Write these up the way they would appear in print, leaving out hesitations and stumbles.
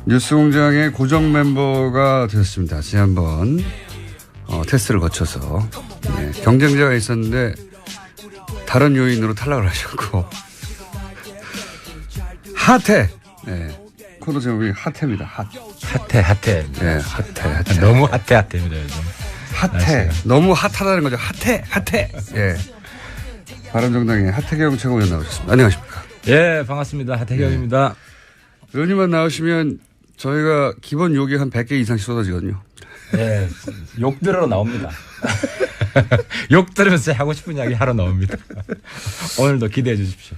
뉴스공장의 고정 멤버가 되었습니다. 지난번 테스트를 거쳐서 네, 경쟁자가 있었는데 다른 요인으로 탈락을 하셨고 핫해. 네, 코너 제목이 핫해입니다. 핫해. 네, 핫해. 너무 핫해입니다. 요즘. 핫해. 너무 핫하다는 거죠. 핫해. 예. 바른정당의 하태경 최고위원 나오셨습니다. 안녕하십니까? 예, 반갑습니다. 하태경입니다. 의원님만 나오시면 저희가 기본 욕이 한 100개 이상씩 쏟아지거든요. 예, 욕 들으러 나옵니다. 욕 들으면서 하고 싶은 이야기 하러 나옵니다. 오늘도 기대해 주십시오.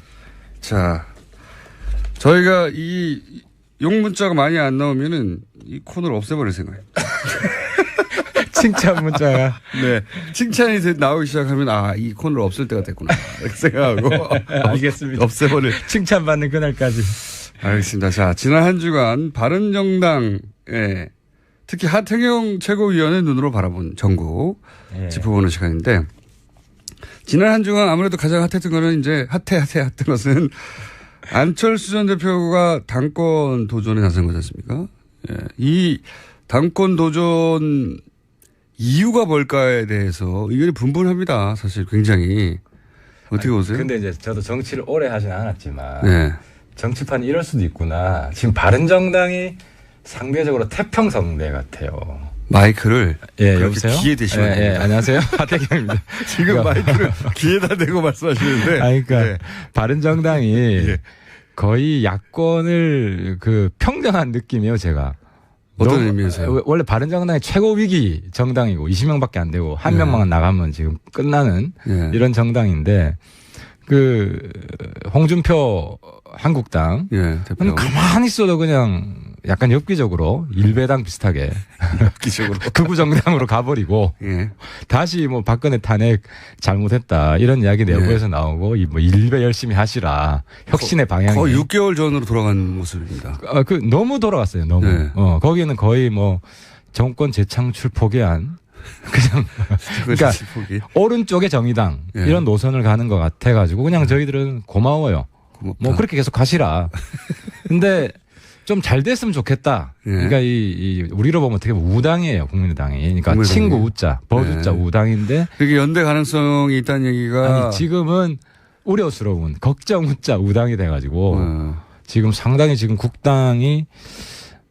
자, 저희가 이 욕 문자가 많이 안 나오면은 이 코너를 없애버릴 생각입니다. 칭찬 문자가. 네. 칭찬이 나오기 시작하면 이 코너를 없앨 때가 됐구나. 이렇게 생각하고. 알겠습니다. 없애버릴. 칭찬받는 그날까지. 알겠습니다. 자, 지난 한 주간 바른정당에 특히 하태경 최고위원의 눈으로 바라본 정국 짚어보는 시간인데 지난 한 주간 아무래도 가장 핫했던 거는 이제 핫했던 것은 안철수 전 대표가 당권 도전에 나선 거지 않습니까? 예. 이 당권 도전 이유가 뭘까에 대해서 의견이 분분합니다. 사실 굉장히. 어떻게 보세요? 근데 이제 저도 정치를 오래 하진 않았지만 네. 정치판이 이럴 수도 있구나. 지금 바른정당이 상대적으로 태평성대 같아요. 마이크를 여보세요? 귀에 대시면 됩니다. 안녕하세요. 하태경입니다. 지금 마이크를 귀에다 대고 말씀하시는데. 그러니까 네. 바른정당이 거의 야권을 평정한 느낌이에요, 제가. 어떤 의미에서요? 원래 바른정당이 최고 위기 정당이고 20명밖에 안 되고 한 명만 나가면 지금 끝나는 이런 정당인데 홍준표 한국당 대표. 가만히 있어도 그냥 약간 엽기적으로 일배당 비슷하게 엽기적으로 극우 정당으로 가버리고 다시 박근혜 탄핵 잘못했다 이런 이야기 내부에서 나오고 일배 열심히 하시라 혁신의 방향이 거의 6개월 전으로 돌아간 모습입니다. 너무 돌아갔어요. 너무 거기는 거의 정권 재창출 포기한 그냥 그러니까 오른쪽의 정의당 이런 노선을 가는 것 같아가지고 그냥 저희들은 고마워요. 고맙다. 그렇게 계속 가시라. 근데 좀 잘 됐으면 좋겠다. 그러니까 우리로 보면 어떻게 보면 우당이에요, 국민의당이. 그러니까 국민의당이. 친구 우자, 버주자 우당인데. 그게 연대 가능성이 있다는 얘기가. 지금은 우려스러운 걱정 우자 우당이 돼가지고 지금 상당히 지금 국당이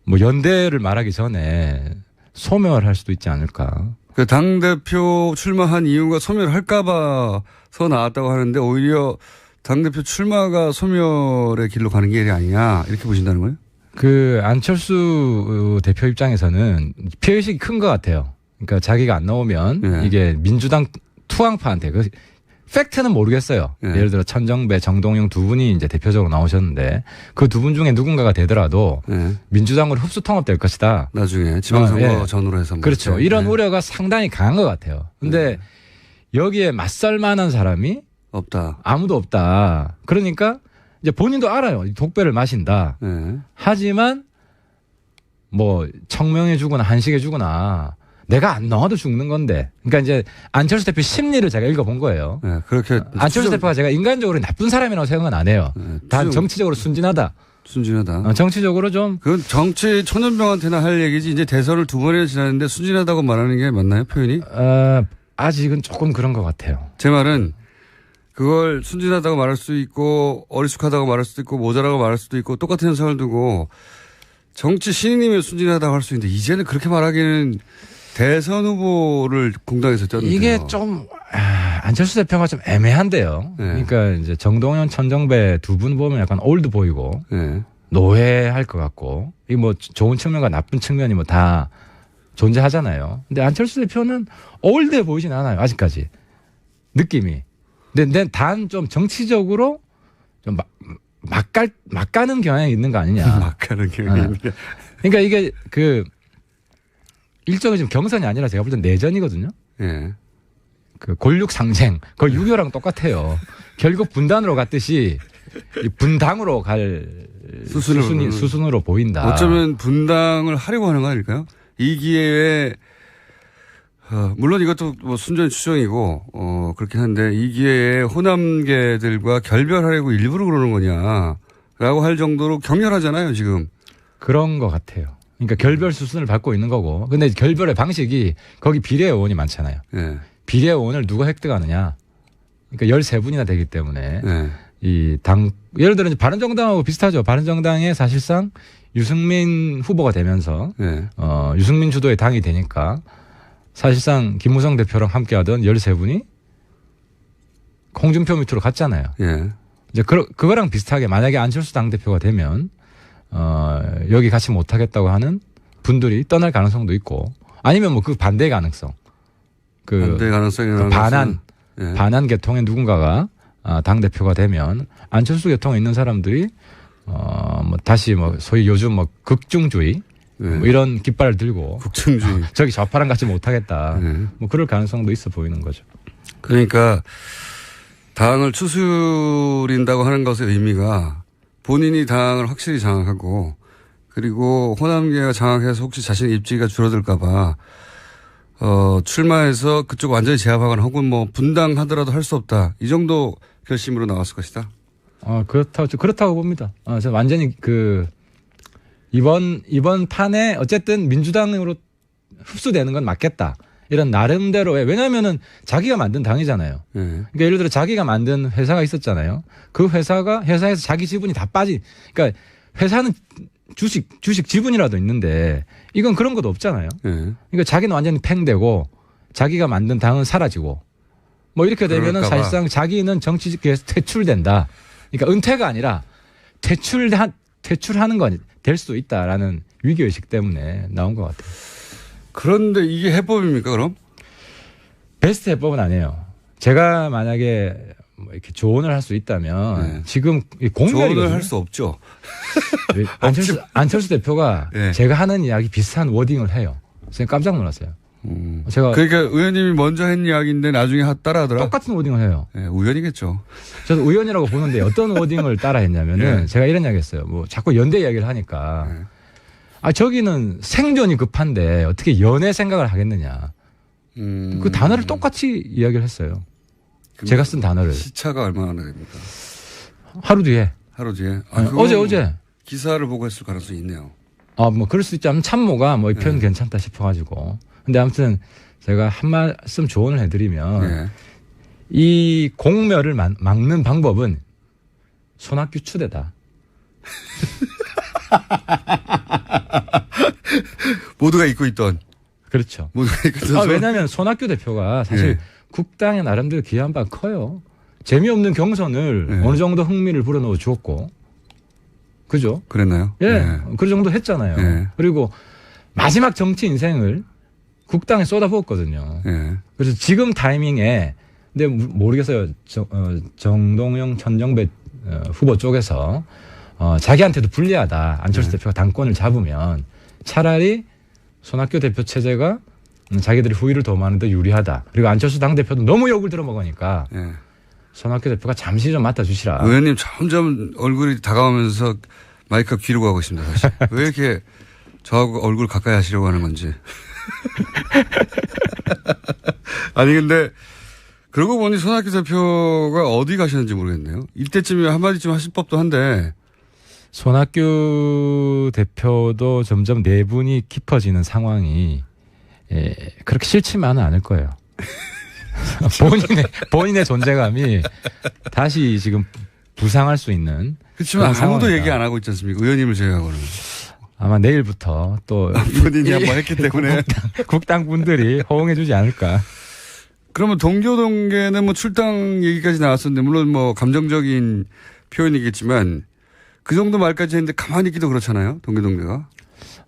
연대를 말하기 전에 소멸할 수도 있지 않을까. 그 당대표 출마한 이유가 소멸할까봐서 나왔다고 하는데 오히려 당대표 출마가 소멸의 길로 가는 길이 아니냐 이렇게 보신다는 거예요? 안철수 대표 입장에서는 피해의식이 큰 것 같아요. 그러니까 자기가 안 나오면 이게 민주당 투항파한테 팩트는 모르겠어요. 예를 들어 천정배, 정동영 두 분이 이제 대표적으로 나오셨는데 그 두 분 중에 누군가가 되더라도 민주당으로 흡수 통합될 것이다. 나중에 지방선거 전후로 해서. 그렇죠. 이런 우려가 상당히 강한 것 같아요. 근데 여기에 맞설 만한 사람이 없다. 아무도 없다. 그러니까 이제 본인도 알아요. 독배를 마신다. 하지만 청명해 주거나 한식해 주거나 내가 안 나와도 죽는 건데. 그러니까 이제 안철수 대표 심리를 제가 읽어본 거예요. 그렇게 안철수 대표가 제가 인간적으로 나쁜 사람이라고 생각은 안 해요. 단 정치적으로 순진하다. 정치적으로 좀. 그건 정치 초년병한테나 할 얘기지. 이제 대선을 2번이나 지났는데 순진하다고 말하는 게 맞나요, 표현이? 아직은 조금 그런 것 같아요. 제 말은 그걸 순진하다고 말할 수 있고 어리숙하다고 말할 수도 있고 모자라고 말할 수도 있고 똑같은 현상을 두고 정치 신인이면 순진하다고 할 수 있는데 이제는 그렇게 말하기는 대선 후보를 공당에서 떴는데요. 이게 좀 안철수 대표가 좀 애매한데요. 그러니까 이제 정동현, 천정배 두 분 보면 약간 올드 보이고 노회할 것 같고 이 좋은 측면과 나쁜 측면이 다 존재하잖아요. 근데 안철수 대표는 올드해 보이진 않아요. 아직까지 느낌이. 근데 단 좀 정치적으로 좀 막 가는 경향이 있는 거 아니냐. 막 가는 경향이 있는. 그러니까 이게 일종의 좀 경선이 아니라 제가 볼 땐 내전이거든요. 골육 상쟁. 거의 6.25랑 똑같아요. 결국 분단으로 갔듯이 분당으로 갈 수순으로 보인다. 어쩌면 분당을 하려고 하는 거 아닐까요? 이 기회에 물론 이것도 순전히 추정이고 그렇긴 한데 이 기회에 호남계들과 결별하려고 일부러 그러는 거냐라고 할 정도로 격렬하잖아요 지금. 그런 것 같아요. 그러니까 결별 수순을 밟고 있는 거고. 근데 결별의 방식이 거기 비례의원이 많잖아요. 네. 비례의원을 누가 획득하느냐. 그러니까 13분이나 되기 때문에 네. 이 당, 예를 들어 이제 바른정당하고 비슷하죠. 바른정당에 사실상 유승민 후보가 되면서 네. 유승민 주도의 당이 되니까 사실상 김무성 대표랑 함께하던 13분이 홍준표 밑으로 갔잖아요. 네. 이제 그거랑 비슷하게 만약에 안철수 당대표가 되면 여기 같이 못하겠다고 하는 분들이 떠날 가능성도 있고 아니면 뭐 그 반대 가능성. 반대 가능성이라는 반한 계통의 누군가가 당대표가 되면 안철수 계통에 있는 사람들이 뭐 다시 뭐 소위 요즘 뭐 극중주의 뭐 이런 깃발을 들고 극중주의 저기 좌파랑 같이 못하겠다. 네. 뭐 그럴 가능성도 있어 보이는 거죠. 그러니까 당을 추스린다고 하는 것의 의미가 본인이 당을 확실히 장악하고 그리고 호남계가 장악해서 혹시 자신의 입지가 줄어들까 봐 출마해서 그쪽 완전히 제압하거나 혹은 뭐 분당하더라도 할 수 없다. 이 정도 결심으로 나왔을 것이다. 그렇다고 봅니다. 저 완전히 이번 판에 어쨌든 민주당으로 흡수되는 건 맞겠다. 이런 나름대로의 왜냐면은 자기가 만든 당이잖아요. 그러니까 예를 들어 자기가 만든 회사가 있었잖아요. 그 회사에서 자기 지분이 다 그러니까 회사는 주식 지분이라도 있는데 이건 그런 것도 없잖아요. 그러니까 자기는 완전히 팽되고 자기가 만든 당은 사라지고 뭐 이렇게 되면은 사실상 자기는 정치계에서 퇴출된다. 그러니까 은퇴가 아니라 퇴출하는 건 될 수도 있다라는 위기의식 때문에 나온 것 같아요. 그런데 이게 해법입니까, 그럼? 베스트 해법은 아니에요. 제가 만약에 뭐 이렇게 조언을 할 수 있다면 지금 공멸이거든요. 조언을 할 수 없죠. 안철수 대표가 제가 하는 이야기 비슷한 워딩을 해요. 제가 깜짝 놀랐어요. 그러니까 의원님이 먼저 한 이야기인데 나중에 따라하더라. 똑같은 워딩을 해요. 우연이겠죠. 저도 우연이라고 보는데 어떤 워딩을 따라했냐면은 제가 이런 이야기했어요. 뭐 자꾸 연대 이야기를 하니까 저기는 생존이 급한데 어떻게 연애 생각을 하겠느냐. 그 단어를 똑같이 이야기를 했어요. 제가 쓴 단어를. 시차가 얼마나 됩니까? 하루 뒤에. 어제. 기사를 보고 했을 가능성이 있네요. 뭐 그럴 수 있죠. 참모가 뭐 이 표현 괜찮다 싶어가지고. 근데 아무튼 제가 한 말씀 조언을 해드리면 이 공멸을 막는 방법은 손학규 추대다. 모두가 잊고 있던. 그렇죠. 모두가 잊고 있던. 왜냐하면 손학규 대표가 사실 국당에 나름대로 기여한 바가 커요. 재미없는 경선을 어느 정도 흥미를 불어넣어 주었고. 그죠? 그랬나요? 그 정도 했잖아요. 그리고 마지막 정치 인생을 국당에 쏟아부었거든요. 그래서 지금 타이밍에 근데 모르겠어요. 정동영, 천정배 후보 쪽에서 자기한테도 불리하다. 안철수 대표가 당권을 잡으면 차라리 손학규 대표 체제가 자기들이 후위를 도모하는 데 유리하다. 그리고 안철수 당대표도 너무 욕을 들어먹으니까 손학규 대표가 잠시 좀 맡아주시라. 의원님 점점 얼굴이 다가오면서 마이크가 귀로 가고 있습니다. 사실. 왜 이렇게 저하고 얼굴 가까이 하시려고 하는 건지. 아니 근데 그러고 보니 손학규 대표가 어디 가시는지 모르겠네요. 이때쯤에 한마디쯤 하실 법도 한데. 손학규 대표도 점점 내분이 깊어지는 상황이 그렇게 싫지만은 않을 거예요. 본인의 존재감이 다시 지금 부상할 수 있는. 그렇지만 아무도 얘기 안 하고 있지 않습니까? 의원님을 제외하고는. 아마 내일부터 또 본인이 한번 했기 때문에 국당 분들이 호응해 주지 않을까. 그러면 동교동계는 뭐 출당 얘기까지 나왔었는데 물론 뭐 감정적인 표현이겠지만 그 정도 말까지 했는데 가만히 있기도 그렇잖아요. 동교동계가.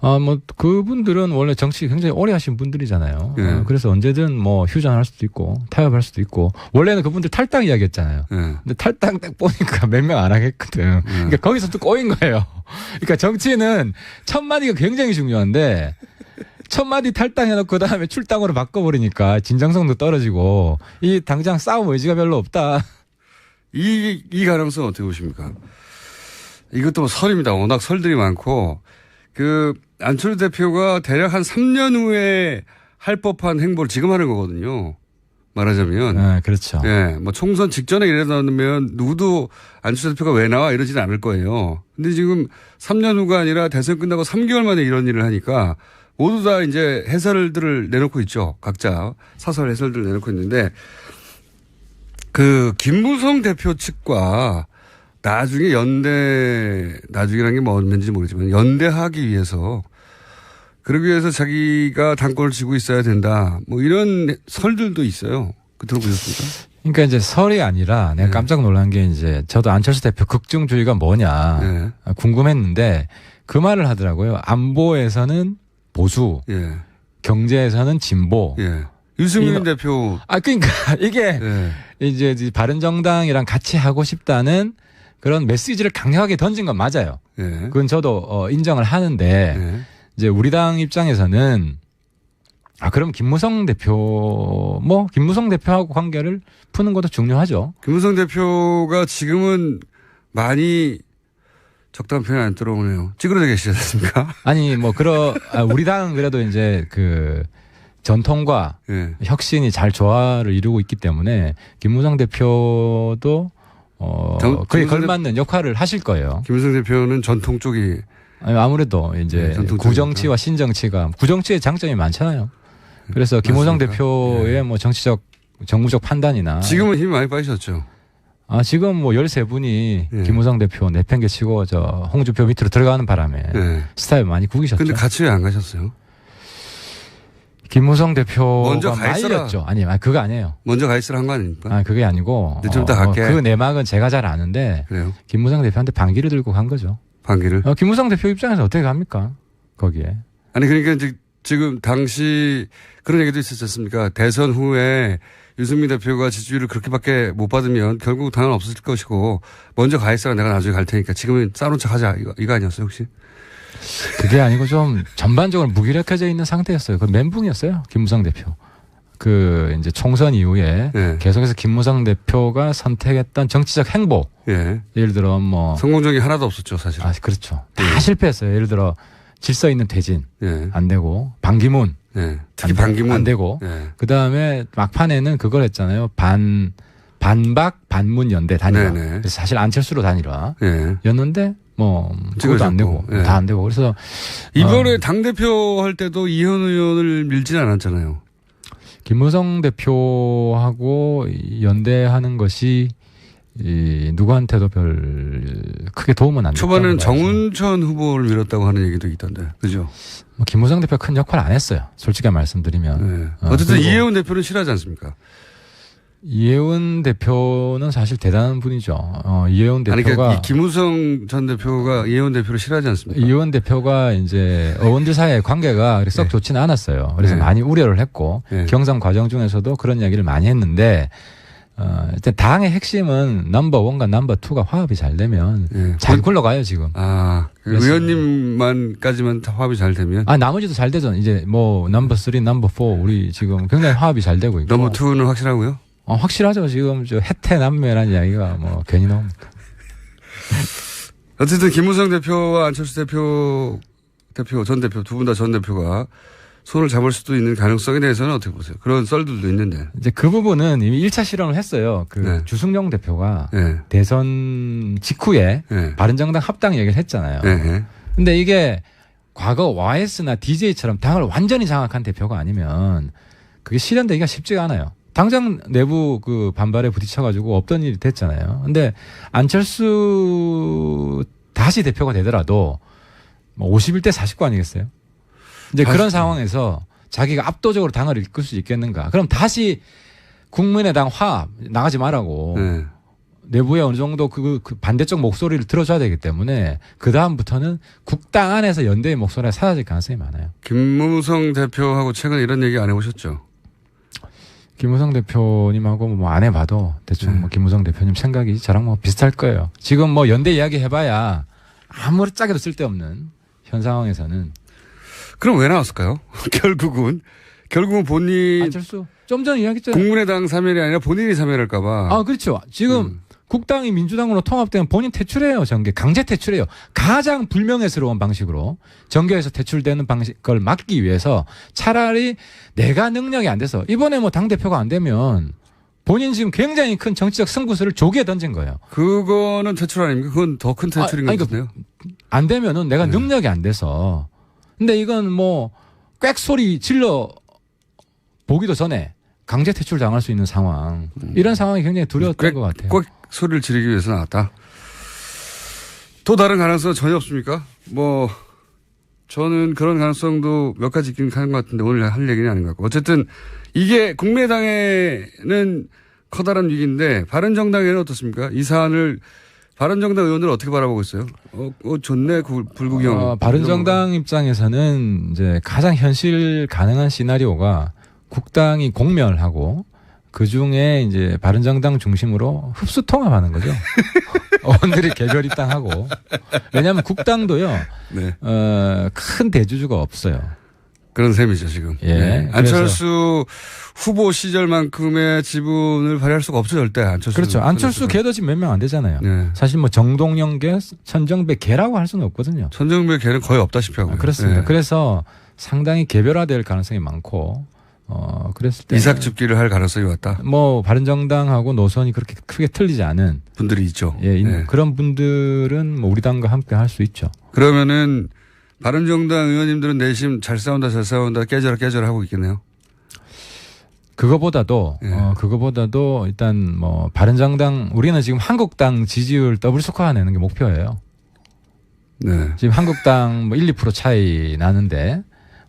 뭐 그분들은 원래 정치 굉장히 오래 하신 분들이잖아요. 그래서 언제든 뭐 휴전할 수도 있고 타협할 수도 있고 원래는 그분들 탈당 이야기했잖아요. 근데 탈당 딱 보니까 몇 명 안 하겠거든. 그러니까 거기서 또 꼬인 거예요. 그러니까 정치는 첫 마디가 굉장히 중요한데 첫 마디 탈당해놓고 그다음에 출당으로 바꿔버리니까 진정성도 떨어지고 이 당장 싸움 의지가 별로 없다. 이 가능성 어떻게 보십니까? 이것도 뭐 설입니다. 워낙 설들이 많고 안철수 대표가 대략 한 3년 후에 할 법한 행보를 지금 하는 거거든요. 말하자면. 네, 그렇죠. 예, 뭐 총선 직전에 이래놓으면 누구도 안철수 대표가 왜 나와 이러지는 않을 거예요. 근데 지금 3년 후가 아니라 대선 끝나고 3개월 만에 이런 일을 하니까 모두 다 이제 해설들을 내놓고 있죠. 각자 사설 해설들을 내놓고 있는데 그 김무성 대표 측과 나중에 나중이라는 게 뭐였는지 모르지만 연대하기 위해서 그러기 위해서 자기가 당권을 쥐고 있어야 된다. 뭐 이런 설들도 있어요. 그 들어보셨습니까? 그러니까 이제 설이 아니라 내가 깜짝 놀란 게 이제 저도 안철수 대표 극중주의가 뭐냐 궁금했는데 그 말을 하더라고요. 안보에서는 보수, 경제에서는 진보. 유승민 대표. 그러니까 이게 이제 바른정당이랑 같이 하고 싶다는 그런 메시지를 강력하게 던진 건 맞아요. 그건 저도 인정을 하는데 이제 우리 당 입장에서는 그럼 김무성 대표하고 관계를 푸는 것도 중요하죠. 김무성 대표가 지금은 많이 적당한 표현 안 들어오네요. 찌그러져 계시지 않습니까? 아니, 우리 당은 그래도 이제 그 전통과 혁신이 잘 조화를 이루고 있기 때문에 김무성 대표도 그에 걸맞는 역할을 하실 거예요. 김무성 대표는 전통 쪽이 아무래도 이제 구정치와 신정치가 구정치의 장점이 많잖아요. 그래서 김무성 대표의 뭐 정무적 판단이나 지금은 힘이 많이 빠지셨죠. 지금 뭐 13분이 김무성 대표 내팽개치고 홍준표 밑으로 들어가는 바람에 스타일 많이 구기셨죠. 근데 같이 왜 안 가셨어요? 김무성 대표가 먼저 가 말렸죠. 아니, 그거 아니에요. 먼저 가 있으라 한 거 아닙니까? 그게 아니고. 좀 이따 갈게. 그 내막은 제가 잘 아는데. 그래요? 김무성 대표한테 반기를 들고 간 거죠. 반기를? 김무성 대표 입장에서 어떻게 갑니까? 거기에. 아니, 그러니까 지금 당시 그런 얘기도 있었지 않습니까? 대선 후에 유승민 대표가 지지율을 그렇게밖에 못 받으면 결국 당은 없어질 것이고 먼저 가 있으라 내가 나중에 갈 테니까 지금은 싸놓은 척 하자. 이거 아니었어요, 혹시? 그게 아니고 좀 전반적으로 무기력해져 있는 상태였어요. 그 멘붕이었어요. 김무성 대표. 이제 총선 이후에 계속해서 김무성 대표가 선택했던 정치적 행보. 예를 들어 성공적이 하나도 없었죠, 사실. 그렇죠. 다 실패했어요. 예를 들어 질서 있는 퇴진 안 되고 반기문 특히 반기문 안 되고 그다음에 막판에는 그걸 했잖아요. 반박 반문 연대 단일화. 그래서 사실 안철수로 단일화 였는데 그것도 안 되고 다 안 되고 그래서 이번에 당대표 할 때도 이현 의원을 밀지는 않았잖아요. 김무성 대표하고 연대하는 것이 누구한테도 별 크게 도움은 안 됐다. 초반에는 정운천 후보를 밀었다고 하는 얘기도 있던데, 그죠? 김무성 대표 큰 역할 안 했어요. 솔직히 말씀드리면. 어쨌든 이혜훈 대표는 싫어하지 않습니까? 이혜훈 대표는 사실 대단한 분이죠. 이혜훈 대표가. 그러니까 김무성 전 대표가 이혜훈 대표를 싫어하지 않습니까? 이혜훈 대표가 이제 의원들 사이의 관계가 썩 좋지는 않았어요. 그래서 많이 우려를 했고 경선 과정 중에서도 그런 이야기를 많이 했는데 일단 당의 핵심은 넘버 1과 넘버 2가 화합이 잘 되면 잘 굴러가요 지금. 의원님만까지만 화합이 잘 되면? 나머지도 잘 되죠. 이제 넘버 3, 넘버 4 우리 지금 굉장히 화합이 잘 되고 있고. 넘버 2는 확실하고요? 확실하죠. 지금 해태남매라는 이야기가 괜히 나옵니까? 어쨌든 김무성 대표와 안철수 전 대표 두 분 다 전 대표가 손을 잡을 수도 있는 가능성에 대해서는 어떻게 보세요? 그런 썰들도 있는데. 이제 그 부분은 이미 1차 실험을 했어요. 주승용 대표가 대선 직후에 바른정당 합당 얘기를 했잖아요. 근데 이게 과거 YS나 DJ처럼 당을 완전히 장악한 대표가 아니면 그게 실현되기가 쉽지가 않아요. 당장 내부 반발에 부딪혀가지고 없던 일이 됐잖아요. 근데 안철수 다시 대표가 되더라도 51대 49 아니겠어요? 이제 그런 상황에서 자기가 압도적으로 당을 이끌 수 있겠는가? 그럼 다시 국민의당 화합 나가지 말라고 내부에 어느 정도 그 반대쪽 목소리를 들어줘야 되기 때문에 그 다음부터는 국당 안에서 연대의 목소리가 사라질 가능성이 많아요. 김무성 대표하고 최근에 이런 얘기 안 해보셨죠? 김무성 대표님하고 안 해봐도 대충 김무성 대표님 생각이 저랑 비슷할 거예요. 지금 연대 이야기 해봐야 아무리 짜게도 쓸데없는 현 상황에서는. 그럼 왜 나왔을까요? 결국은 본인. 안철수. 좀 전에 이야기했잖아요. 국민의당 사면이 아니라 본인이 사면할까봐. 그렇죠. 지금 국당이 민주당으로 통합되면 본인 퇴출해요. 정계 강제 퇴출해요. 가장 불명예스러운 방식으로 정계에서 퇴출되는 방식을 막기 위해서 차라리 내가 능력이 안 돼서 이번에 뭐 당대표가 안 되면 본인 지금 굉장히 큰 정치적 승부수를 조기에 던진 거예요. 그거는 퇴출 아닙니까? 그건 더 큰 퇴출인 것 같은데요. 안 되면은 내가 능력이 안 돼서. 근데 이건 뭐 꽥 소리 질러 보기도 전에 강제 퇴출 당할 수 있는 상황. 이런 상황이 굉장히 두려웠던 것 같아요. 꽥 소리를 지르기 위해서 나왔다. 또 다른 가능성은 전혀 없습니까? 뭐 저는 그런 가능성도 몇 가지 있긴 하는 것 같은데 오늘 할 얘기는 아닌 것 같고. 어쨌든 이게 국민의당에는 커다란 위기인데 바른정당에는 어떻습니까? 이 사안을 바른정당 의원들 어떻게 바라보고 있어요? 좋네, 불구경. 바른정당 입장에서는 이제 가장 현실 가능한 시나리오가 국당이 공멸하고 그 중에 이제 바른정당 중심으로 흡수 통합하는 거죠. 의원들이 개별 입당하고. 왜냐하면 국당도요. 네. 큰 대주주가 없어요. 그런 셈이죠 지금. 예. 네. 안철수 후보 시절만큼의 지분을 발휘할 수가 없죠 절대. 안철수. 그렇죠. 안철수 개도 지금 몇 명 안 되잖아요. 네. 사실 뭐 정동영 개, 천정배 개라고 할 수는 없거든요. 천정배 개는 거의 없다시피 하고요. 그렇습니다. 네. 그래서 상당히 개별화될 가능성이 많고. 그랬을 때 이삭줍기를 할 가능성이 왔다. 뭐 바른정당하고 노선이 그렇게 크게 틀리지 않은 분들이 있죠. 예, 네. 그런 분들은 뭐 우리 당과 함께 할 수 있죠. 그러면은 바른정당 의원님들은 내심 잘 싸운다 깨져라 하고 있겠네요. 그거보다도 일단 뭐 바른정당 우리는 지금 한국당 지지율 더블 스코어 내는 게 목표예요. 네. 지금 한국당 뭐 1, 2% 차이 나는데.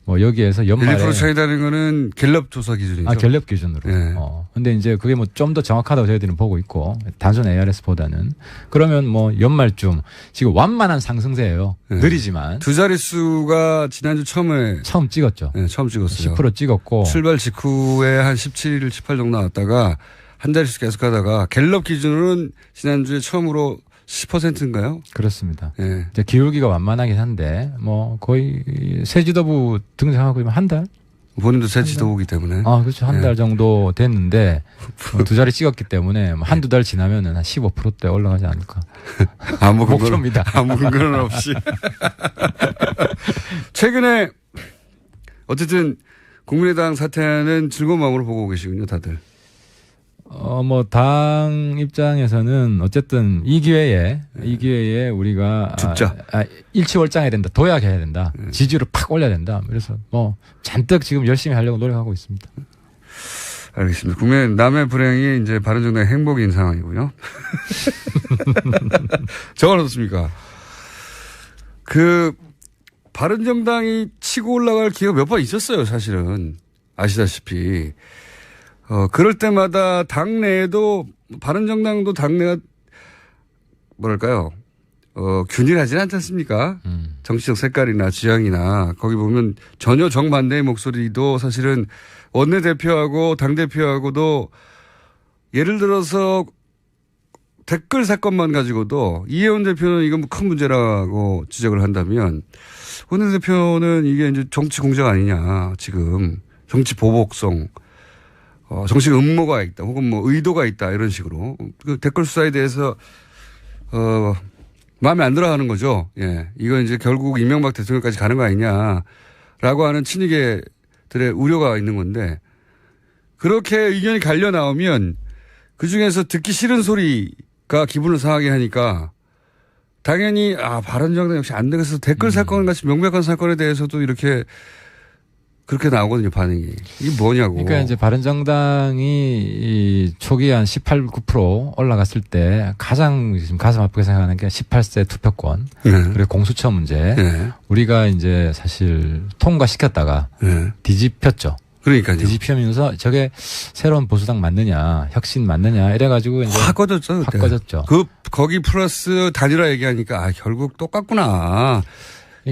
뭐 여기에서 연말에 1% 차이 나는 거는 갤럽 조사 기준이죠. 갤럽 기준으로. 네. 근데 이제 그게 뭐 좀 더 정확하다고 저희들은 보고 있고 단순 ARS보다는 그러면 뭐 연말쯤 지금 완만한 상승세예요. 네. 느리지만 두 자릿수가 지난주 처음 찍었죠. 네, 처음 찍었어요. 10% 찍었고 출발 직후에 한 17, 18 정도 나왔다가 한 자릿수 계속하다가 갤럽 기준으로는 지난주에 처음으로 10%인가요? 그렇습니다. 네. 이제 기울기가 완만하긴 한데 뭐 거의 새 지도부 등장하고 한 달? 본인도 새 지도부기 때문에. 그렇죠. 한 달 정도 됐는데 두 자리 찍었기 때문에 한두 달 지나면은 한 15%대 올라가지 않을까. 아무 목표입니다. 아무 근거는 없이. 최근에 어쨌든 국민의당 사태는 즐거운 마음으로 보고 계시군요, 다들. 뭐 당 입장에서는 어쨌든 이 기회에 우리가 죽자. 일치월장해야 된다. 도약해야 된다. 지지율을 팍 올려야 된다. 그래서 뭐 잔뜩 지금 열심히 하려고 노력하고 있습니다. 알겠습니다. 국민 남의 불행이 이제 바른정당의 행복인 상황이고요. 저건 어떻습니까? 바른정당이 치고 올라갈 기회가 몇 번 있었어요, 사실은. 아시다시피. 그럴 때마다 당내에도, 바른정당도 당내가, 뭐랄까요, 균일하진 않지 않습니까? 정치적 색깔이나 지향이나, 거기 보면 전혀 정반대의 목소리도 사실은 원내대표하고 당대표하고도 예를 들어서 댓글 사건만 가지고도 이혜원 대표는 이건 큰 문제라고 지적을 한다면 원내대표는 이게 이제 정치 공작 아니냐, 지금. 정치 보복성. 정식 음모가 있다 혹은 뭐 의도가 있다 이런 식으로 그 댓글 수사에 대해서 마음에 안 들어하는 거죠. 예, 이건 이제 결국 이명박 대통령까지 가는 거 아니냐라고 하는 친이계들의 우려가 있는 건데 그렇게 의견이 갈려 나오면 그 중에서 듣기 싫은 소리가 기분을 상하게 하니까 당연히 바른정당 역시 안 되겠어 댓글 사건 같이 명백한 사건에 대해서도 이렇게. 그렇게 나오거든요, 반응이. 이게 뭐냐고. 그러니까 이제 바른정당이 이 초기에 한 18, 9% 올라갔을 때 가장 지금 가슴 아프게 생각하는 게 18세 투표권. 그리고 공수처 문제. 우리가 이제 사실 통과시켰다가 뒤집혔죠. 그러니까요. 뒤집히면서 저게 새로운 보수당 맞느냐, 혁신 맞느냐 이래가지고 이제 확 꺼졌죠. 확 꺼졌죠. 거기 플러스 단일화 얘기하니까 결국 똑같구나.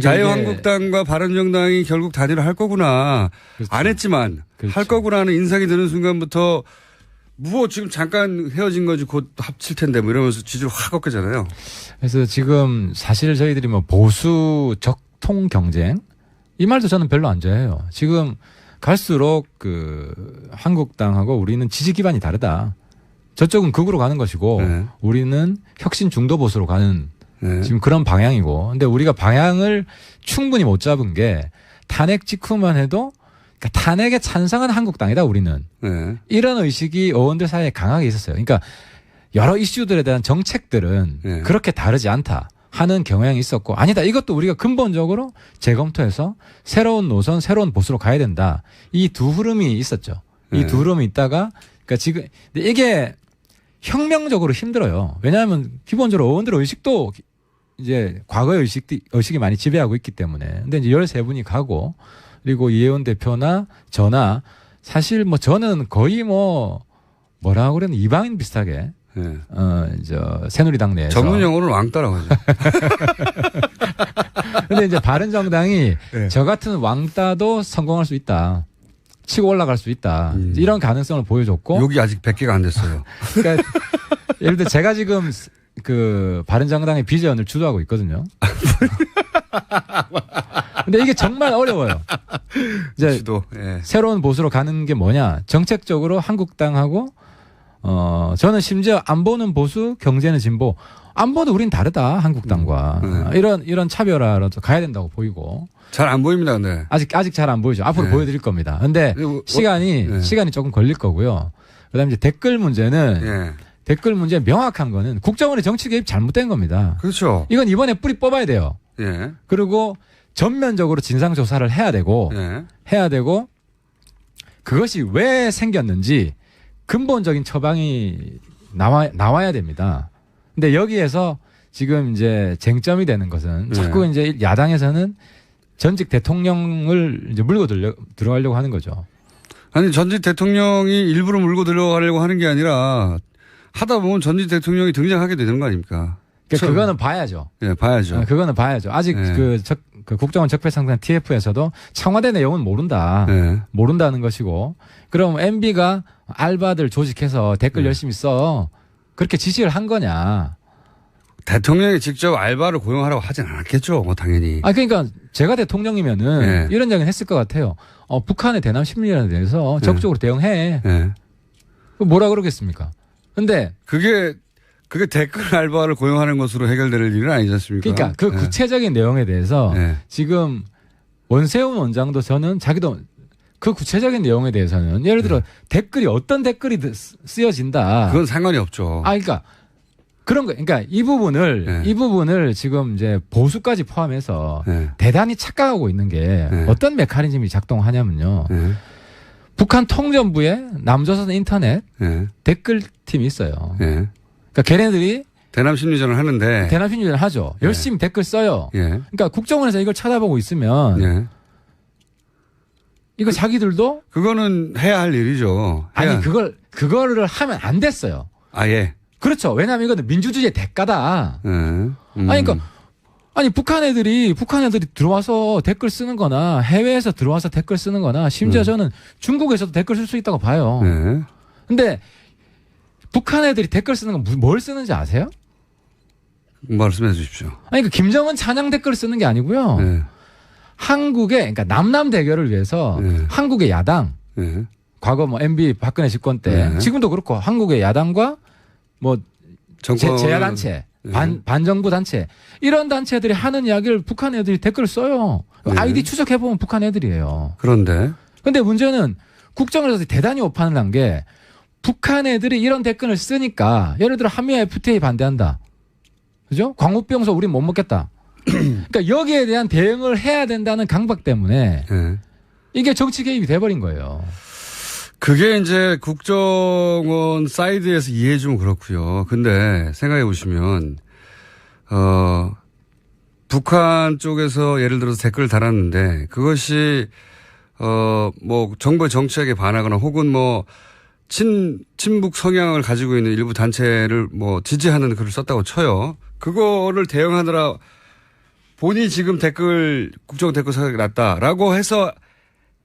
자유한국당과 바른정당이 결국 단일화 할 거구나. 그렇죠. 안 했지만 그렇죠. 할 거구나는 인상이 드는 순간부터 지금 잠깐 헤어진 거지 곧 합칠 텐데 뭐 이러면서 지지를 확 꺾이잖아요. 그래서 지금 사실 저희들이 뭐 보수 적통 경쟁 이 말도 저는 별로 안 좋아해요. 지금 갈수록 한국당하고 우리는 지지 기반이 다르다. 저쪽은 극으로 가는 것이고 네. 우리는 혁신 중도 보수로 가는 네. 지금 그런 방향이고. 근데 우리가 방향을 충분히 못 잡은 게 탄핵 직후만 해도 그러니까 탄핵에 찬성한 한국당이다 우리는. 네. 이런 의식이 의원들 사이에 강하게 있었어요. 그러니까 여러 이슈들에 대한 정책들은 네. 그렇게 다르지 않다 하는 경향이 있었고 아니다. 이것도 우리가 근본적으로 재검토해서 새로운 노선, 새로운 보수로 가야 된다. 이 두 흐름이 있었죠. 이 두 흐름이 있다가 그러니까 지금 근데 이게 혁명적으로 힘들어요. 왜냐하면 기본적으로 의원들 의식도 이제 과거의 의식이 많이 지배하고 있기 때문에. 근데 이제 13분이 가고 그리고 이혜원 대표나 저나 사실 뭐 저는 거의 뭐라고 그러는 이방인 비슷하게 네. 새누리당 내에서 전문 용어는 왕따라고 하죠. 근데 이제 바른정당이 네. 저 같은 왕따도 성공할 수 있다. 치고 올라갈 수 있다. 이런 가능성을 보여줬고. 여기 아직 100개가 안 됐어요. 그러니까 예를 들어 제가 지금 그 바른정당의 비전을 주도하고 있거든요. 근데 이게 정말 어려워요. 이제 예. 새로운 보수로 가는 게 뭐냐? 정책적으로 한국당하고 저는 심지어 안보는 보수, 경제는 진보. 안보도 우린 다르다 한국당과 이런 차별화라도 가야 된다고 보이고. 잘 안 보입니다, 근데. 아직 잘 안 보이죠. 앞으로 네. 보여드릴 겁니다. 근데 시간이 조금 걸릴 거고요. 그다음에 이제 댓글 문제는 예. 댓글 문제 명확한 거는 국정원의 정치 개입 잘못된 겁니다. 그렇죠. 이건 이번에 뿌리 뽑아야 돼요. 예. 그리고 전면적으로 진상 조사를 해야 되고 그것이 왜 생겼는지 근본적인 처방이 나와야 됩니다. 근데 여기에서 지금 이제 쟁점이 되는 것은 자꾸 이제 야당에서는 전직 대통령을 이제 물고 들어가려고 하는 거죠. 아니, 전직 대통령이 일부러 물고 들어가려고 하는 게 아니라 하다 보면 전직 대통령이 등장하게 되는 거 아닙니까? 그러니까 그거는 봐야죠. 예, 봐야죠. 그거는 봐야죠. 아직 그 국정원 적폐상단 TF에서도 청와대 내용은 모른다는 것이고, 그럼 MB가 알바들 조직해서 댓글 열심히 써. 그렇게 지시를 한 거냐. 대통령이 직접 알바를 고용하라고 하진 않았겠죠, 뭐, 당연히. 그러니까 제가 대통령이면은 이런 얘기는 했을 것 같아요. 북한의 대남 심리에 대해서 적극적으로 대응해. 뭐라 그러겠습니까? 근데. 그게 댓글 알바를 고용하는 것으로 해결될 일은 아니지 않습니까? 그러니까 그 구체적인 내용에 대해서 지금 원세훈 원장도 저는 자기도 그 구체적인 내용에 대해서는 예를 들어 댓글이 어떤 댓글이 쓰여진다. 그건 상관이 없죠. 그러니까 그런 거, 그러니까 이 부분을 지금 이제 보수까지 포함해서 대단히 착각하고 있는 게 어떤 메커니즘이 작동하냐면요. 북한 통전부에 남조선 인터넷 댓글팀이 있어요. 그러니까 걔네들이 대남 심리전을 하는데. 대남 심리전을 하죠. 열심히 댓글 써요. 그러니까 국정원에서 이걸 쳐다보고 있으면 이거 자기들도 그거는 해야 할 일이죠. 아니 그거를 하면 안 됐어요. 예. 그렇죠. 왜냐하면 이거는 민주주의의 대가다. 그러니까 북한 애들이 들어와서 댓글 쓰는 거나 해외에서 들어와서 댓글 쓰는 거나 심지어 저는 중국에서도 댓글 쓸 수 있다고 봐요. 근데 북한 애들이 댓글 쓰는 건 뭘 쓰는지 아세요? 말씀해 주십시오. 그 김정은 찬양 댓글 쓰는 게 아니고요. 한국의 그러니까 남남 대결을 위해서 한국의 야당 과거 뭐 MB 박근혜 집권 때 지금도 그렇고 한국의 야당과 뭐 제야단체 반정부 단체 이런 단체들이 하는 이야기를 북한 애들이 댓글을 써요. 아이디 추적해보면 북한 애들이에요. 그런데 문제는 국정원에서 대단히 오판을 한 게 북한 애들이 이런 댓글을 쓰니까 예를 들어 한미와 FTA 반대한다. 그죠? 광우병소 우린 못 먹겠다. 그러니까 여기에 대한 대응을 해야 된다는 강박 때문에 이게 정치 개입이 돼버린 거예요. 그게 이제 국정원 사이드에서 이해해주면 그렇고요. 근데 생각해 보시면 북한 쪽에서 예를 들어서 댓글을 달았는데 그것이 뭐 정부의 정책에 반하거나 혹은 뭐 친북 성향을 가지고 있는 일부 단체를 뭐 지지하는 글을 썼다고 쳐요. 그거를 대응하느라 본인이 지금 국정 댓글 사격이 났다라고 해서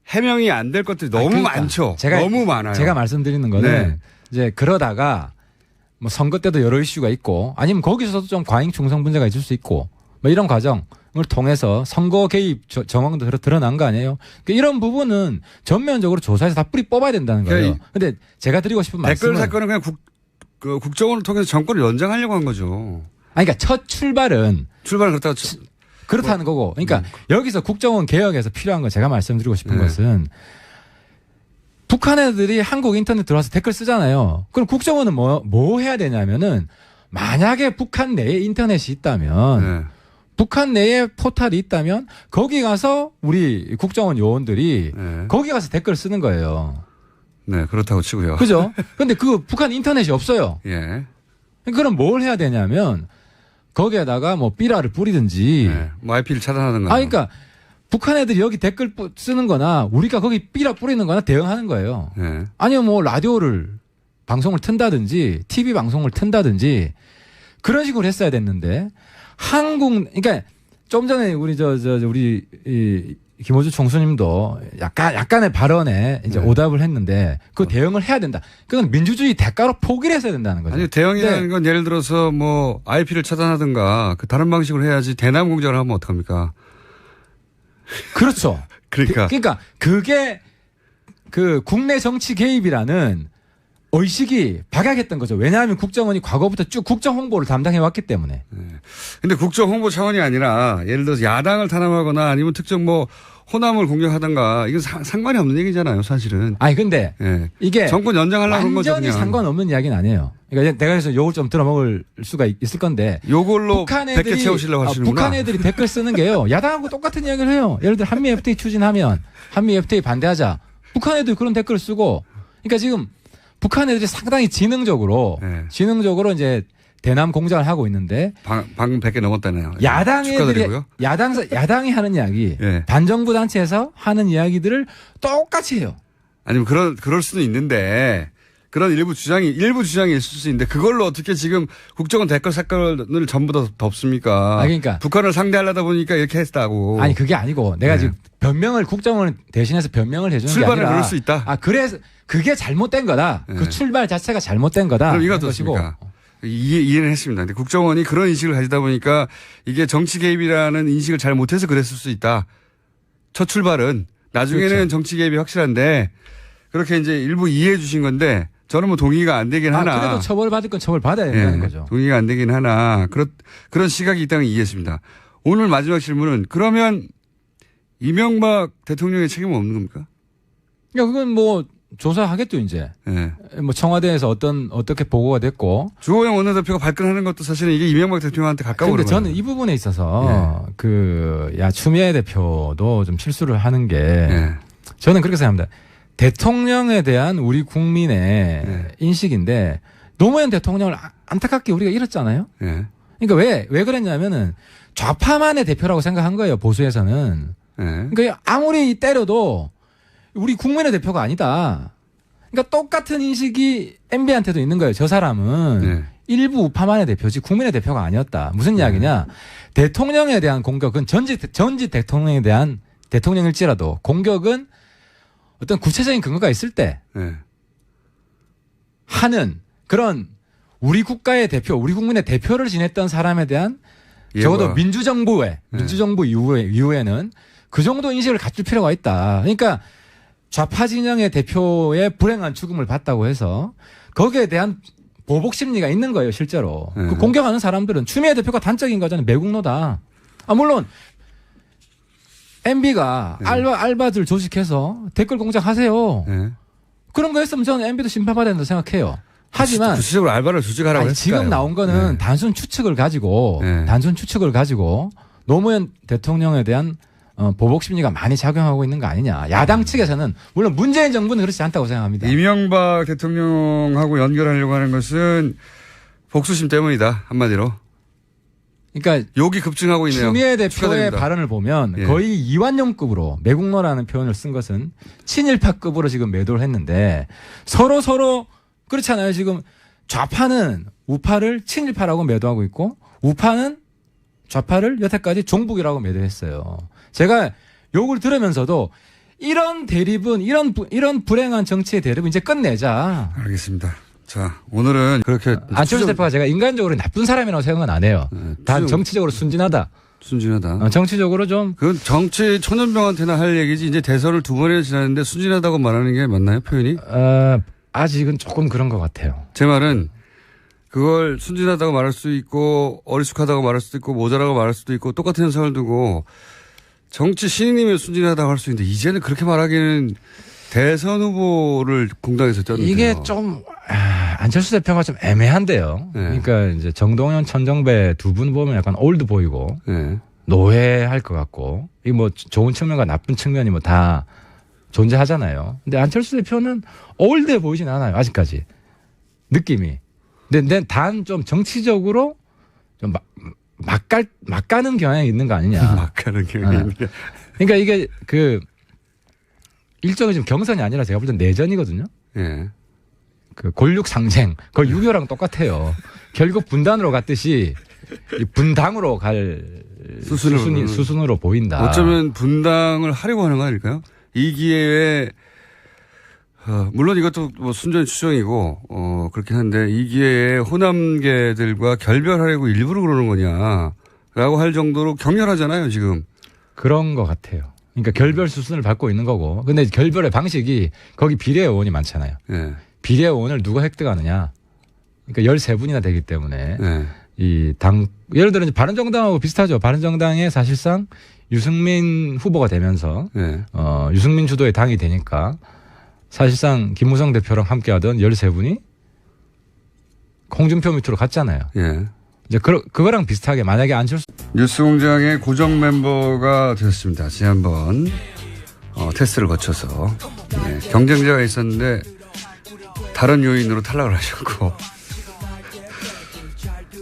해명이 안 될 것들이 너무 많죠. 너무 많아요. 제가 말씀드리는 거는 이제 그러다가 뭐 선거 때도 여러 이슈가 있고 아니면 거기서도 좀 과잉 충성 문제가 있을 수 있고 뭐 이런 과정을 통해서 선거 개입 정황도 드러난 거 아니에요? 그러니까 이런 부분은 전면적으로 조사해서 다 뿌리 뽑아야 된다는 거예요. 근데 제가 드리고 싶은 말씀은 댓글 사건은 그냥 그 국정원을 통해서 정권을 연장하려고 한 거죠. 아니, 그러니까 첫 출발은 그렇다는 거고. 그러니까 여기서 국정원 개혁에서 필요한 거 제가 말씀드리고 싶은 것은 북한 애들이 한국 인터넷 들어와서 댓글 쓰잖아요. 그럼 국정원은 뭐 해야 되냐면은 만약에 북한 내에 인터넷이 있다면 북한 내에 포탈이 있다면 거기 가서 우리 국정원 요원들이 거기 가서 댓글 쓰는 거예요. 네, 그렇다고 치고요. 그죠? 근데 그 북한 인터넷이 없어요. 예. 그럼 뭘 해야 되냐면 거기에다가 뭐 삐라를 뿌리든지. 뭐 IP를 차단하는 거나. 그러니까 북한 애들이 여기 댓글 쓰는 거나 우리가 거기 삐라 뿌리는 거나 대응하는 거예요. 아니면 뭐 라디오를 방송을 튼다든지 TV 방송을 튼다든지 그런 식으로 했어야 됐는데 그러니까 좀 전에 우리 우리 김호주 총수님도 약간의 발언에 이제 오답을 했는데 그 대응을 해야 된다. 그건 민주주의 대가로 포기를 했어야 된다는 거죠. 아니 대응이라는 건 예를 들어서 뭐 IP를 차단하든가 그 다른 방식으로 해야지 대남 공작을 하면 어떡합니까? 그렇죠. 그러니까 그게 그 국내 정치 개입이라는 의식이 박약했던 거죠. 왜냐하면 국정원이 과거부터 쭉 국정 홍보를 담당해 왔기 때문에. 근데 국정 홍보 차원이 아니라 예를 들어서 야당을 탄압하거나 아니면 특정 뭐 호남을 공격하든가 이건 상관이 없는 얘기잖아요, 사실은. 아니 근데 이게 정권 연장하려는 거죠. 완전히 상관없는 이야기는 아니에요. 그러니까 내가 그래서 요걸 좀 들어먹을 수가 있을 건데. 요걸로 100개 채우시려고 하시는구나. 북한 애들이 댓글 쓰는 게요. 야당하고 똑같은 이야기를 해요. 예를 들어 한미 FTA 추진하면 한미 FTA 반대하자. 북한 애들이 그런 댓글을 쓰고. 그러니까 지금 북한 애들이 상당히 지능적으로 이제 대남 공작을 하고 있는데 방금 100개 넘었다네요. 야당 애들이 야당이 하는 이야기, 반정부 단체에서 하는 이야기들을 똑같이 해요. 아니면 그럴 수도 있는데 그런 일부 주장이 있을 수 있는데 그걸로 어떻게 지금 국정원 댓글 사건을 전부 다 덮습니까? 그러니까 북한을 상대하려다 보니까 이렇게 했다고. 아니 그게 아니고 내가 지금 국정원을 대신해서 변명을 해주는 게 아니라 출발을 그럴 수 있다. 그래서 그게 잘못된 거다. 그 출발 자체가 잘못된 거다. 그럼 이거 어떻습니까? 이해는 했습니다. 근데 국정원이 그런 인식을 가지다 보니까 이게 정치 개입이라는 인식을 잘 못해서 그랬을 수 있다. 첫 출발은. 나중에는 그렇죠. 정치 개입이 확실한데 그렇게 이제 일부 이해해 주신 건데 저는 뭐 동의가 안 되긴 하나. 그래도 처벌받을 건 처벌받아야 된다는 거죠. 동의가 안 되긴 하나. 그런 시각이 있다는 이해했습니다. 오늘 마지막 질문은 그러면 이명박 대통령의 책임은 없는 겁니까? 그건 뭐 조사하겠죠, 이제. 뭐 청와대에서 어떻게 보고가 됐고. 주호영 원내대표가 발끈하는 것도 사실은 이게 이명박 대통령한테 가까워. 근데 저는 이 부분에 있어서 추미애 대표도 좀 실수를 하는 게 저는 그렇게 생각합니다. 대통령에 대한 우리 국민의 인식인데 노무현 대통령을 안타깝게 우리가 잃었잖아요. 그러니까 왜 그랬냐면은 좌파만의 대표라고 생각한 거예요, 보수에서는. 그러니까 아무리 때려도 우리 국민의 대표가 아니다. 그러니까 똑같은 인식이 MB한테도 있는 거예요. 저 사람은 일부 우파만의 대표지 국민의 대표가 아니었다. 무슨 이야기냐. 대통령에 대한 공격은 전직 대통령에 대한 대통령일지라도 공격은 어떤 구체적인 근거가 있을 때 하는 그런 우리 국가의 대표, 우리 국민의 대표를 지냈던 사람에 대한 적어도 민주정부 이후에는 그 정도 인식을 갖출 필요가 있다. 그러니까 좌파 진영의 대표의 불행한 죽음을 봤다고 해서 거기에 대한 보복 심리가 있는 거예요, 실제로. 그 공격하는 사람들은 추미애 대표가 단적인 거잖아요. 매국노다. 물론 MB가 알바들 조직해서 댓글 공작하세요. 그런 거 했으면 저는 MB도 심판받아야 된다고 생각해요. 하지만 구체적으로 알바를 조직하라고 했을까요? 지금 나온 거는 단순 추측을 가지고 노무현 대통령에 대한 보복 심리가 많이 작용하고 있는 거 아니냐. 야당 측에서는 물론 문재인 정부는 그렇지 않다고 생각합니다. 이명박 대통령하고 연결하려고 하는 것은 복수심 때문이다. 한마디로. 그러니까 욕이 급증하고 있네요. 추미애 대표의 발언을 보면 거의 이완용급으로 매국노라는 표현을 쓴 것은 친일파급으로 지금 매도를 했는데 서로 그렇잖아요. 지금 좌파는 우파를 친일파라고 매도하고 있고 우파는 좌파를 여태까지 종북이라고 매도했어요. 제가 욕을 들으면서도 이런 대립은 이런 불행한 정치의 대립은 이제 끝내자. 알겠습니다. 자, 오늘은 그렇게 안철수 대표가 제가 인간적으로 나쁜 사람이라고 생각은 안 해요. 단 정치적으로 순진하다. 정치적으로 좀. 그건 정치 천연병한테나 할 얘기지. 이제 대선을 2번이나 지났는데 순진하다고 말하는 게 맞나요, 표현이? 아직은 조금 그런 것 같아요. 제 말은 그걸 순진하다고 말할 수 있고 어리숙하다고 말할 수도 있고 모자라고 말할 수도 있고 똑같은 현상을 두고 정치 신인이면 순진하다고 할 수 있는데 이제는 그렇게 말하기는 대선 후보를 공당에서 떴는데요. 이게 좀 안철수 대표가 좀 애매한데요. 네. 그러니까 이제 정동영, 천정배 두 분 보면 약간 올드 보이고 네. 노회할 것 같고 이 뭐 좋은 측면과 나쁜 측면이 뭐 다 존재하잖아요. 근데 안철수 대표는 올드해 보이진 않아요. 아직까지 느낌이. 근데 단 좀 정치적으로 좀 막 가는 경향이 있는 거 아니냐. 막 가는 경향이 있는. 그러니까 이게 그 일종의 좀 경선이 아니라 제가 볼 땐 내전이거든요. 예. 그 골육 상쟁. 그걸 6.25랑 똑같아요. 결국 분단으로 갔듯이 분당으로 갈 수순으로 보인다. 어쩌면 분당을 하려고 하는 거 아닐까요? 이 기회에 물론 이것도 뭐 순전히 추정이고 그렇긴 한데 이 기회에 호남계들과 결별하려고 일부러 그러는 거냐라고 할 정도로 격렬하잖아요 지금. 그런 것 같아요. 그러니까 결별 수순을 밟고 있는 거고. 근데 결별의 방식이 거기 비례의원이 많잖아요. 네. 비례의원을 누가 획득하느냐. 그러니까 13분이나 되기 때문에 네. 이 당 예를 들어 이제 바른정당하고 비슷하죠. 바른정당에 사실상 유승민 후보가 되면서 네. 유승민 주도의 당이 되니까 사실상 김무성 대표랑 함께하던 13분이 홍준표 밑으로 갔잖아요. 예. 이제 그거랑 비슷하게 만약에 안철수 뉴스공장의 고정 멤버가 되었습니다. 지난번 테스트를 거쳐서 네. 경쟁자가 있었는데 다른 요인으로 탈락을 하셨고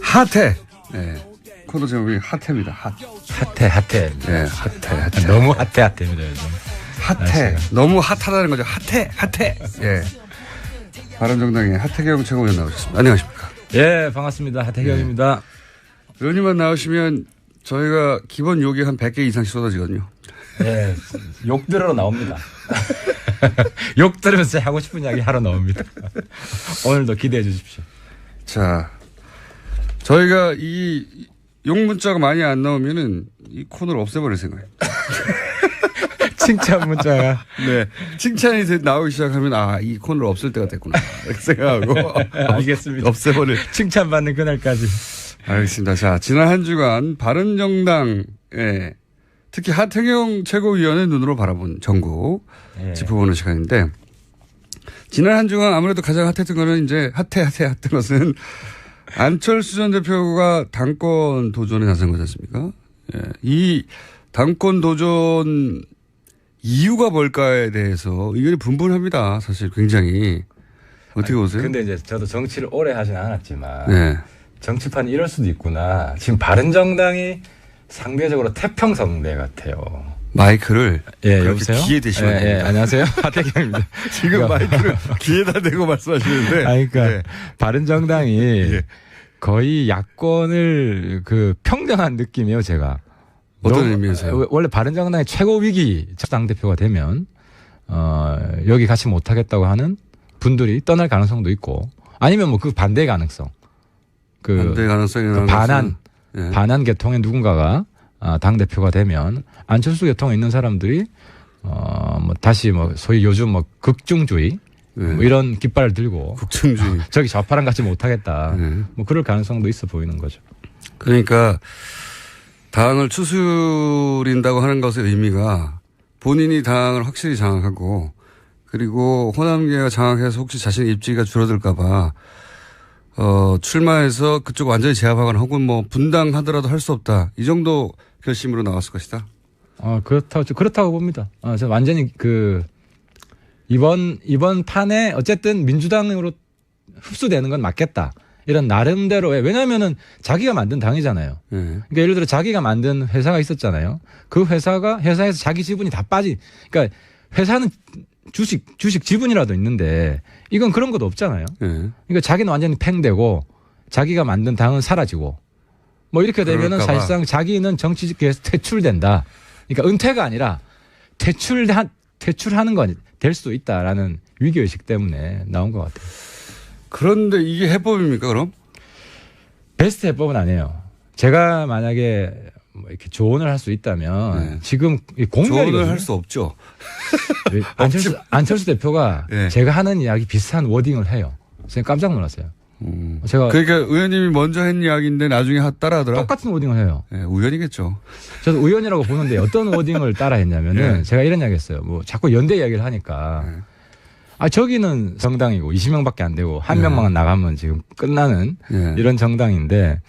핫해. 네. 코너 제목이 핫해입니다. 핫해. 네, 핫해. 너무 핫해입니다 요즘. 핫해. 너무 핫하다는 거죠. 핫해. 예. 바른정당의 하태경 최고위원 나오셨습니다. 안녕하십니까. 예, 반갑습니다. 하태경입니다. 네. 의원님만 나오시면 저희가 기본 욕이 한 100개 이상씩 쏟아지거든요. 예, 욕 들으러 나옵니다. 욕 들으면서 하고 싶은 이야기 하러 나옵니다. 오늘도 기대해 주십시오. 자, 저희가 이 욕 문자가 많이 안 나오면은 이 코너를 없애버릴 생각입니다. 칭찬 문자가. 네. 칭찬이 나오기 시작하면, 이 코너를 없앨 때가 됐구나. 이렇게 생각하고. 알겠습니다. 없애버릴. 칭찬받는 그날까지. 알겠습니다. 자, 지난 한 주간 바른정당에 특히 하태경 최고위원의 눈으로 바라본 전국 짚어보는 시간인데, 지난 한 주간 아무래도 가장 핫했던 거는 이제 핫했던 것은 안철수 전 대표가 당권 도전에 나선 거지 않습니까? 예. 이 당권 도전 이유가 뭘까에 대해서 의견이 분분합니다. 사실 굉장히. 어떻게 보세요? 근데 이제 저도 정치를 오래 하진 않았지만 네. 정치판이 이럴 수도 있구나. 지금 바른정당이 상대적으로 태평성대 같아요. 마이크를 여보세요? 귀에 대시면 예, 안녕하세요. 하태경입니다. 지금 마이크를 귀에다 대고 말씀하시는데. 그러니까 네. 바른정당이 거의 야권을 평정한 느낌이에요, 제가. 어떤 의미에서요? 원래 바른정당의 최고 위기 당대표가 되면 여기 같이 못하겠다고 하는 분들이 떠날 가능성도 있고 아니면 뭐 그 반대 가능성. 반대 가능성이 반한 계통의 누군가가 당대표가 되면 안철수 계통에 있는 사람들이 뭐 다시 뭐 소위 요즘 뭐 극중주의 뭐 이런 깃발을 들고 극중주의 저기 좌파랑 같이 못하겠다. 뭐 그럴 가능성도 있어 보이는 거죠. 그러니까 당을 추스린다고 하는 것의 의미가 본인이 당을 확실히 장악하고 그리고 호남계가 장악해서 혹시 자신의 입지가 줄어들까 봐 출마해서 그쪽 완전히 제압하거나 혹은 뭐 분당하더라도 할 수 없다. 이 정도 결심으로 나왔을 것이다. 그렇다고 봅니다. 저 완전히 이번 판에 어쨌든 민주당으로 흡수되는 건 맞겠다. 이런 나름대로의 왜냐하면은 자기가 만든 당이잖아요. 그러니까 예를 들어 자기가 만든 회사가 있었잖아요. 그 회사에서 자기 지분이 다 그러니까 회사는 주식 지분이라도 있는데 이건 그런 것도 없잖아요. 그러니까 자기는 완전히 팽되고 자기가 만든 당은 사라지고 뭐 이렇게 되면은 사실상 자기는 정치계에서 퇴출된다. 그러니까 은퇴가 아니라 퇴출하는 건 될 수도 있다라는 위기의식 때문에 나온 것 같아요. 그런데 이게 해법입니까, 그럼? 베스트 해법은 아니에요. 제가 만약에 뭐 이렇게 조언을 할 수 있다면 지금 공멸이거든요. 조언을 할 수 없죠. 안철수 대표가 제가 하는 이야기 비슷한 워딩을 해요. 제가 깜짝 놀랐어요. 제가 그러니까 의원님이 먼저 한 이야기인데 나중에 따라하더라. 똑같은 워딩을 해요. 네, 우연이겠죠. 저도 우연이라고 보는데 어떤 워딩을 따라했냐면은 네. 제가 이런 이야기했어요. 뭐 자꾸 연대 이야기를 하니까 네. 저기는 정당이고 20명밖에 안 되고 한 명만 나가면 지금 끝나는 이런 정당인데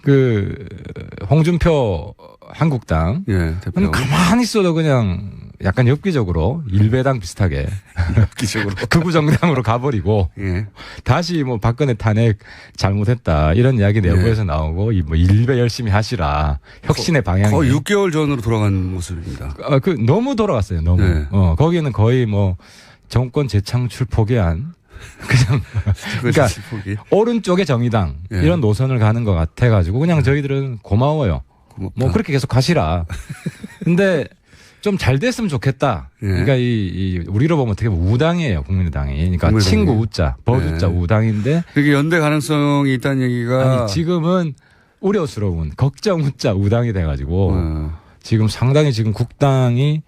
그 홍준표 한국당 대표. 가만히 있어도 그냥 약간 엽기적으로 일배당 비슷하게 엽기적으로 극우 정당으로 가버리고 다시 뭐 박근혜 탄핵 잘못했다 이런 이야기 내부에서 나오고 뭐 일배 열심히 하시라 혁신의 방향이 거의 6개월 전으로 돌아간 모습입니다. 그 너무 돌아갔어요. 너무. 거기는 거의 뭐 정권 재창출 포기한 그냥 그러니까 오른쪽의 정의당 이런 노선을 가는 것 같아가지고 그냥 저희들은 고마워요. 고맙다. 뭐 그렇게 계속 가시라. 근데 좀 잘 됐으면 좋겠다. 그러니까 우리로 보면 어떻게 보면 우당이에요, 국민의당이. 그러니까 국민의당이. 친구 우자, 버주자 우당인데. 그게 연대 가능성이 있다는 얘기가. 아니, 지금은 우려스러운 걱정 우자 우당이 돼가지고 지금 상당히 지금 국당이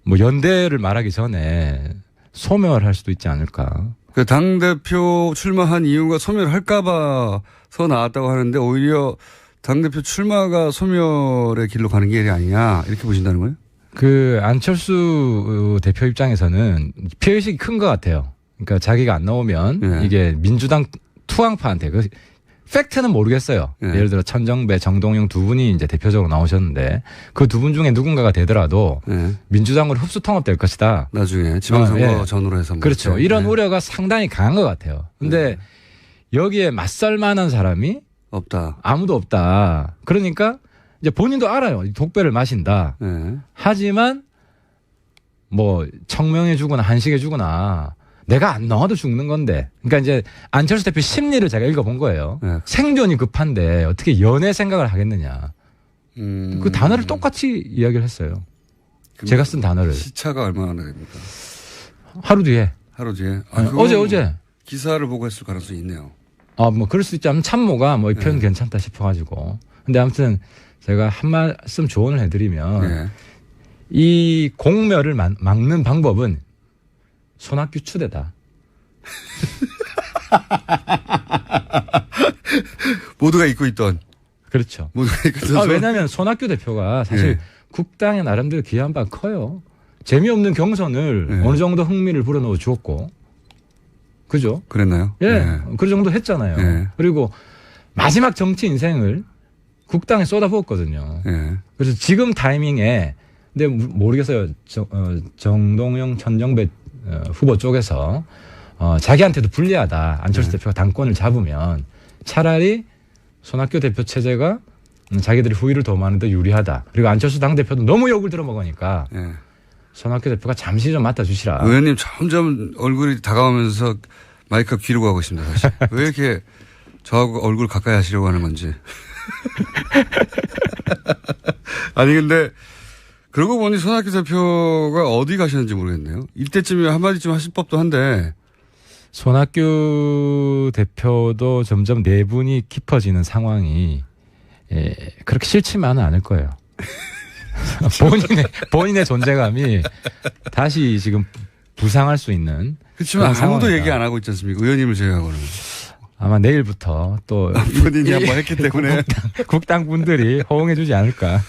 뭐 연대를 말하기 전에 소멸할 수도 있지 않을까. 그 당대표 출마한 이유가 소멸할까봐서 나왔다고 하는데 오히려 당대표 출마가 소멸의 길로 가는 길이 아니냐 이렇게 보신다는 거예요? 그 안철수 대표 입장에서는 피해의식이 큰 것 같아요. 그러니까 자기가 안 나오면 이게 민주당 투항파한테 그 팩트는 모르겠어요. 예를 들어 천정배, 정동영 두 분이 이제 대표적으로 나오셨는데 그 두 분 중에 누군가가 되더라도 민주당으로 흡수 통합될 것이다. 나중에 지방선거 전후로 해서. 그렇죠. 이런 우려가 상당히 강한 것 같아요. 근데 여기에 맞설 만한 사람이 없다. 아무도 없다. 그러니까 이제 본인도 알아요. 독배를 마신다. 하지만 뭐 청명해 주거나 한식해 주거나 내가 안 나와도 죽는 건데. 그러니까 이제 안철수 대표 심리를 제가 읽어본 거예요. 생존이 급한데 어떻게 연애 생각을 하겠느냐. 그 단어를 똑같이 이야기를 했어요. 제가 쓴 단어를. 시차가 얼마나 됩니까? 하루 뒤에. 하루 뒤에? 어제. 기사를 보고 했을 가능성이 있네요. 뭐 그럴 수 있지. 참모가 뭐 이 표현 괜찮다 싶어가지고. 근데 아무튼 제가 한 말씀 조언을 해드리면 이 공멸을 막는 방법은 손학규 추대다. 모두가 잊고 있던. 그렇죠. 모두가 잊고 있던. 왜냐하면 손학규 대표가 사실 국당의 나름대로 기여한 바가 커요. 재미없는 경선을 어느 정도 흥미를 불어넣어 주었고. 그죠? 그랬나요? 그 정도 했잖아요. 그리고 마지막 정치 인생을 국당에 쏟아부었거든요. 그래서 지금 타이밍에 근데 모르겠어요. 정동영, 천정배 후보 쪽에서 자기한테도 불리하다. 안철수 대표가 당권을 잡으면 차라리 손학규 대표 체제가 자기들이 후위를 도모하는 데 유리하다. 그리고 안철수 당대표도 너무 욕을 들어먹으니까 손학규 대표가 잠시 좀 맡아주시라. 의원님 점점 얼굴이 다가오면서 마이크가 귀로 가고 있습니다. 사실. 왜 이렇게 저하고 얼굴 가까이 하시려고 하는 건지. 아니 근데 그러고 보니 손학규 대표가 어디 가시는지 모르겠네요. 이때쯤이면 한마디쯤 하실 법도 한데. 손학규 대표도 점점 내분이 깊어지는 상황이 그렇게 싫지만은 않을 거예요. 본인의 존재감이 다시 지금 부상할 수 있는. 그렇지만 아무도 얘기 안 하고 있지 않습니까? 의원님을 제외하고는. 아마 내일부터 또 본인이 한번 했기 때문에 국당 분들이 호응해 주지 않을까.